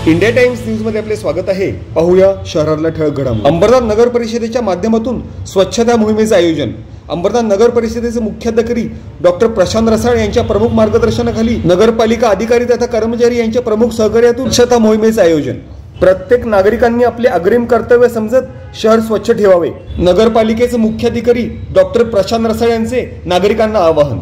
India times news मध्ये आपले स्वागत आहे। पाहूया शहरातल्या ठळक घडामोडी। अंबरनाथ नगर परिषदेच्या माध्यमातून स्वच्छता मोहिमेचे आयोजन। अंबरनाथ नगर परिषदेचे मुख्याधिकारी डॉक्टर प्रशांत रसाळ यांच्या प्रमुख मार्गदर्शनाखाली नगरपालिका अधिकारी तथा कर्मचारी यांच्या प्रमुख सहकार्यातून स्वच्छता मोहिमेचे आयोजन। प्रत्येक नागरिकांनी आपले अग्रिम कर्तव्य समजत शहर स्वच्छ ठेवावे। नगरपालिकेचे मुख्याधिकारी डॉक्टर प्रशांत रसाळ यांचे नागरिकांना आवाहन।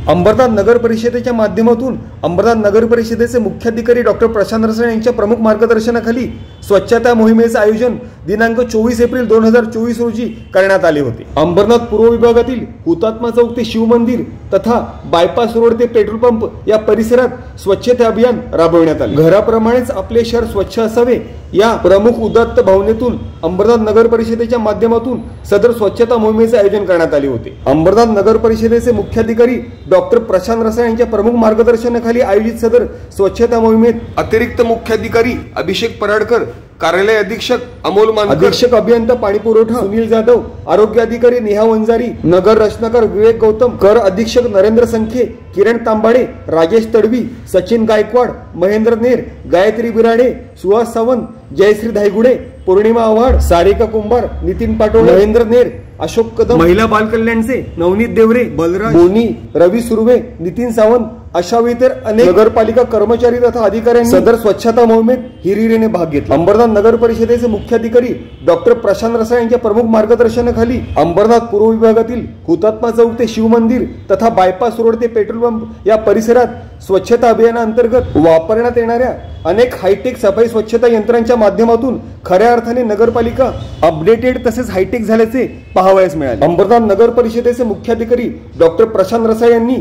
अंबरनाथ नगर परिषदेच्या माध्यमातून अंबरनाथ नगर परिषदेचे मुख्याधिकारी डॉक्टर प्रशांत रसाळ यांच्या प्रमुख मार्गदर्शनाखाली स्वच्छता मोहिमेचे आयोजन दिनांक 24 एप्रिल 2024 रोजी करण्यात आले होते। अंबरनाथ पूर्व विभागातील हुतात्मा चौक ते शिव मंदिर तथा बायपास रोड ते पेट्रोल पंप या परिसरात स्वच्छता अभियान राबवण्यात आले। घराप्रमाणेच आपले शहर स्वच्छ असावे या प्रमुख उदात्त भावनेतून अंबरनाथ नगर परिषदेच्या माध्यमातून सदर स्वच्छता मोहिमेचे आयोजन करण्यात आले होते। अंबरनाथ नगर परिषदेचे मुख्याधिकारी डॉक्टर प्रशांत रसाळ यांच्या प्रमुख मार्गदर्शनाखाली आयोजित सदर स्वच्छता मोहिमेत अतिरिक्त मुख्याधिकारी अभिषेक पराडकर, कार्यालय अधीक्षक अमोल मानकर, अधीक्षक अभियंता पाणी पुरवठा सुनील जाधव, आरोग्य अधिकारी नेहा वंजारी, नगर रचनाकार विवेक गौतम, कर अधीक्षक नरेंद्र संखे, किरण तांबाडे, राजेश तडवी, सचिन गायकवाड, महेंद्र नेर, गायत्री बिराडे, सुहास सावंत, जयश्री धायगुडे, पौर्णिमा आव्हाड, सारिका कुंभार, नितीन पाटोळे, महेंद्र नेर, अशोक कदम, महिला बाल कल्याणचे नवनीत देवरे, बलराज बोनी, रवी सुर्वे, नितीन सावंत अशा इतर अनेक नगरपालिका कर्मचारी तथा अधिकाऱ्यांनी सदर स्वच्छता मोहिमेत हिरिरीने भाग घेतला। अंबरनाथ नगर परिषदेचे मुख्याधिकारी डॉक्टर प्रशांत रसाळ यांच्या प्रमुख मार्गदर्शनाखाली अंबरनाथ पूर्व विभागातील हुतात्मा चौक ते शिव मंदिर तथा बायपास रोड ते पेट्रोल पंप या परिसरात स्वच्छता अभियानाअंतर्गत वापरण्यात येणाऱ्या अनेक हायटेक सफाई स्वच्छता यंत्रांच्या माध्यमातून खऱ्या अर्थाने नगरपालिका अपडेटेड तसेच हायटेक झाल्याचे पाहावयास मिळाले। अंबरनाथ नगर परिषदेचे मुख्याधिकारी डॉक्टर प्रशांत रसाळ यांनी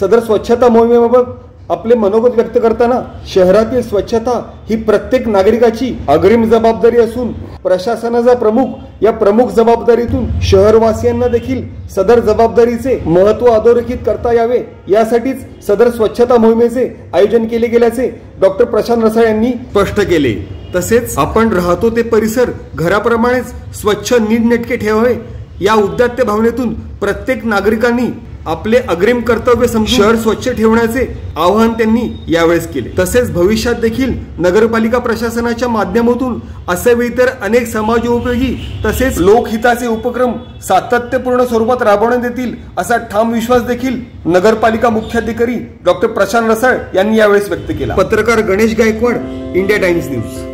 सदर स्वच्छता मोहिमेबाबत आपले मनोगत व्यक्त करताना शहरातील स्वच्छता ही प्रत्येक नागरिकाची अग्रिम जबाबदारी असून प्रशासनाचा प्रमुख या प्रमुख जबाबदारीतून शहरवासियांना देखील सदर जबाबदारीचे महत्त्व अधोरेखित करता यावे यासाठीच सदर स्वच्छता मोहिमेचे आयोजन केले गेल्याचे डॉक्टर प्रशांत रसाळ यांनी स्पष्ट केले। तसेच आपण राहतो ते परिसर घराप्रमाणेच स्वच्छ नीटनेटके ठेवावे या उदात्त भावनेतून प्रत्येक नागरिकांनी आपले अग्रिम कर्तव्य समजून शहर स्वच्छ ठेवण्याचे आवाहन त्यांनी यावेळेस केले। तसेच भविष्यात देखील नगरपालिका प्रशासनाच्या माध्यमातून असे इतर अनेक समाजोपयोगी तसेच लोकहिताचे उपक्रम सातत्यपूर्ण स्वरूपात राबवण्यात येतील असा ठाम विश्वास देखील नगरपालिका मुख्याधिकारी डॉक्टर प्रशांत रसाळ यांनी यावेळेस व्यक्त केला। पत्रकार Ganesh Gaikwad, India times news.